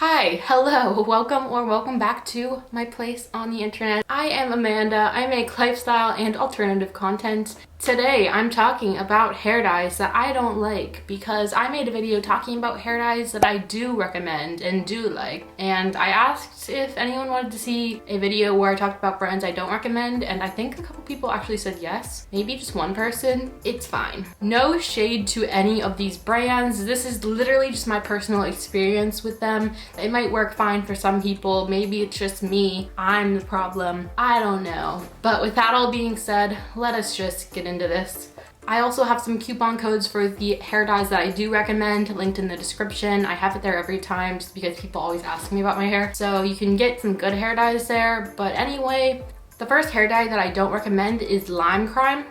Hi, hello, welcome back to my place on the internet. I am Amanda. I make lifestyle and alternative content. Today I'm talking about hair dyes that I don't like because I made a video talking about hair dyes that I do recommend and do like. And I asked if anyone wanted to see a video where I talked about brands I don't recommend, and I think a couple people actually said yes. Maybe just one person. It's fine. No shade to any of these brands. This is literally just my personal experience with them. It might work fine for some people. Maybe it's just me. I'm the problem. I don't know. But with that all being said, let us just get into this. I also have some coupon codes for the hair dyes that I do recommend linked in the description. I have it there every time just because people always ask me about my hair. So you can get some good hair dyes there. But anyway, the first hair dye that I don't recommend is Lime Crime.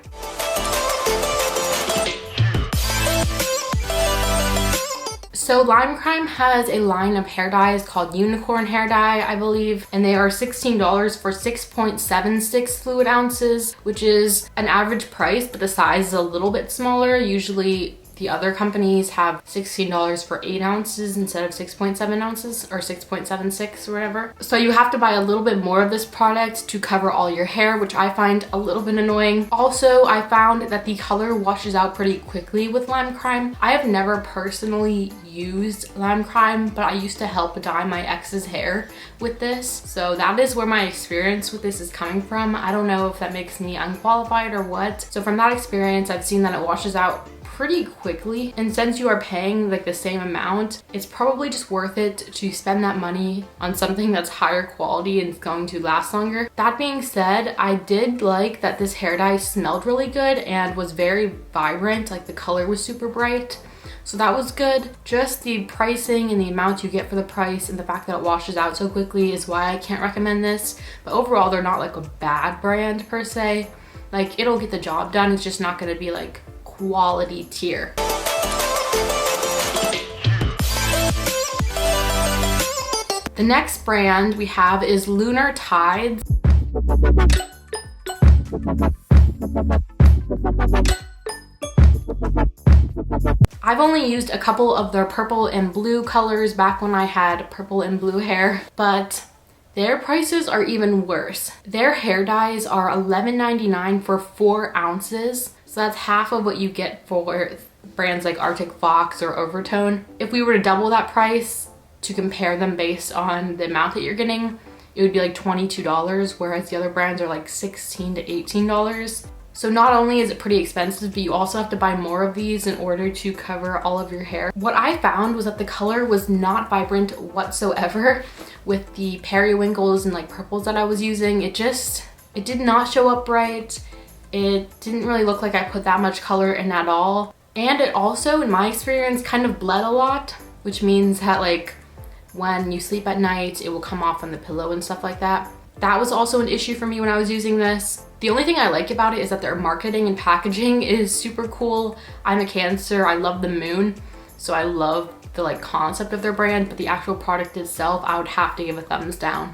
So Lime Crime has a line of hair dyes called Unicorn Hair Dye, I believe, and they are $16 for 6.76 fluid ounces, which is an average price, but the size is a little bit smaller. Usually the other companies have $16 for 8 ounces instead of 6.7 ounces or 6.76 or whatever. So you have to buy a little bit more of this product to cover all your hair, which I find a little bit annoying. Also, I found that the color washes out pretty quickly with Lime Crime. I have never personally used Lime Crime, but I used to help dye my ex's hair with this. So that is where my experience with this is coming from. I don't know if that makes me unqualified or what. So from that experience, I've seen that it washes out pretty quickly, and since you are paying like the same amount, it's probably just worth it to spend that money on something that's higher quality and is going to last longer. That being said, I did like that this hair dye smelled really good and was very vibrant, like the color was super bright. So that was good. Just the pricing and the amount you get for the price and the fact that it washes out so quickly is why I can't recommend this. But overall, they're not like a bad brand per se. Like, it'll get the job done. It's just not gonna be like quality tier. The next brand we have is Lunar Tide. I've only used a couple of their purple and blue colors back when I had purple and blue hair, but their prices are even worse. Their hair dyes are $11.99 for 4 ounces. So that's half of what you get for brands like Arctic Fox or Overtone. If we were to double that price to compare them based on the amount that you're getting, it would be like $22, whereas the other brands are like $16 to $18. So not only is it pretty expensive, but you also have to buy more of these in order to cover all of your hair. What I found was that the color was not vibrant whatsoever with the periwinkles and like purples that I was using. It did not show up bright. It didn't really look like I put that much color in at all. And it also, in my experience, kind of bled a lot, which means that like when you sleep at night, it will come off on the pillow and stuff like that. That was also an issue for me when I was using this. The only thing I like about it is that their marketing and packaging is super cool. I'm a Cancer, I love the moon, so I love the like concept of their brand, but the actual product itself, I would have to give a thumbs down.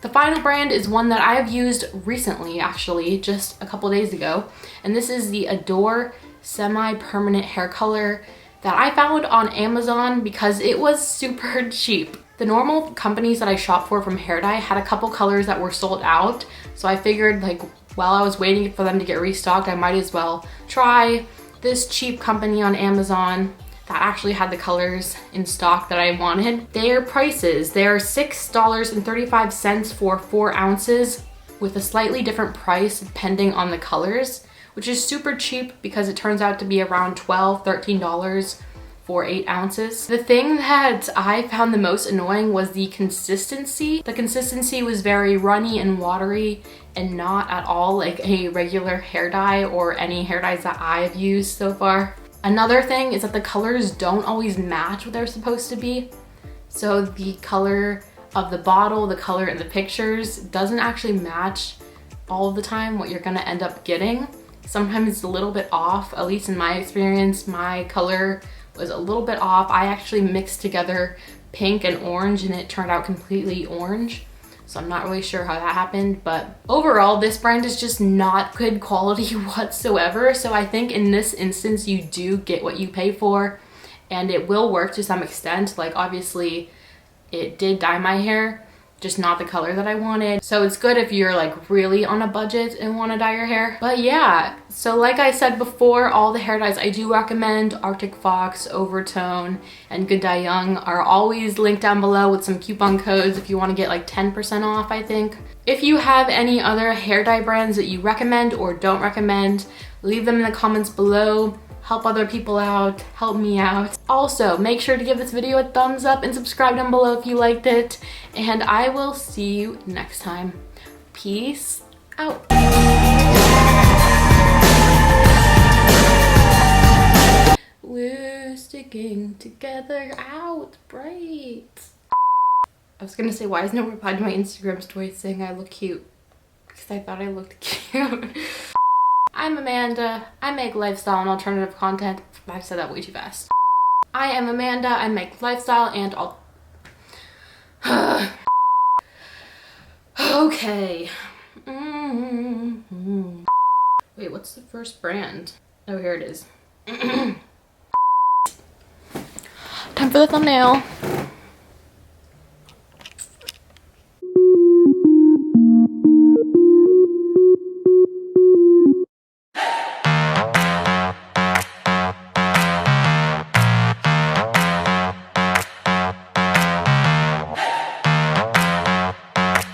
The final brand is one that I have used recently, actually, just a couple days ago, and this is the Adore Semi-Permanent Hair Color that I found on Amazon because it was super cheap. The normal companies that I shop for from hair dye had a couple colors that were sold out, so I figured like while I was waiting for them to get restocked, I might as well try this cheap company on Amazon that actually had the colors in stock that I wanted. Their prices, they're $6.35 for 4 ounces with a slightly different price depending on the colors, which is super cheap because it turns out to be around $12, $13 for 8 ounces. The thing that I found the most annoying was the consistency. The consistency was very runny and watery and not at all like a regular hair dye or any hair dyes that I have used so far. Another thing is that the colors don't always match what they're supposed to be. So the color of the bottle, the color in the pictures doesn't actually match all of the time what you're gonna end up getting. Sometimes it's a little bit off, at least in my experience. My color was a little bit off. I actually mixed together pink and orange and it turned out completely orange. So I'm not really sure how that happened, but overall this brand is just not good quality whatsoever. So I think in this instance you do get what you pay for, and it will work to some extent. Like obviously it did dye my hair, just not the color that I wanted. So it's good if you're like really on a budget and want to dye your hair. But yeah, so like I said before, all the hair dyes I do recommend, Arctic Fox, Overtone, and Good Dye Young, are always linked down below with some coupon codes if you want to get like 10% off, I think. If you have any other hair dye brands that you recommend or don't recommend, leave them in the comments below. Help other people out, help me out. Also, make sure to give this video a thumbs up and subscribe down below if you liked it. And I will see you next time. Peace out. We're sticking together out bright. I was gonna say, why is no one replied to my Instagram story saying I look cute? Because I thought I looked cute. I'm Amanda. I make lifestyle and alternative content. I said that way too fast. I am Amanda. I make lifestyle and okay. Wait, what's the first brand? Oh, here it is. Time for the thumbnail.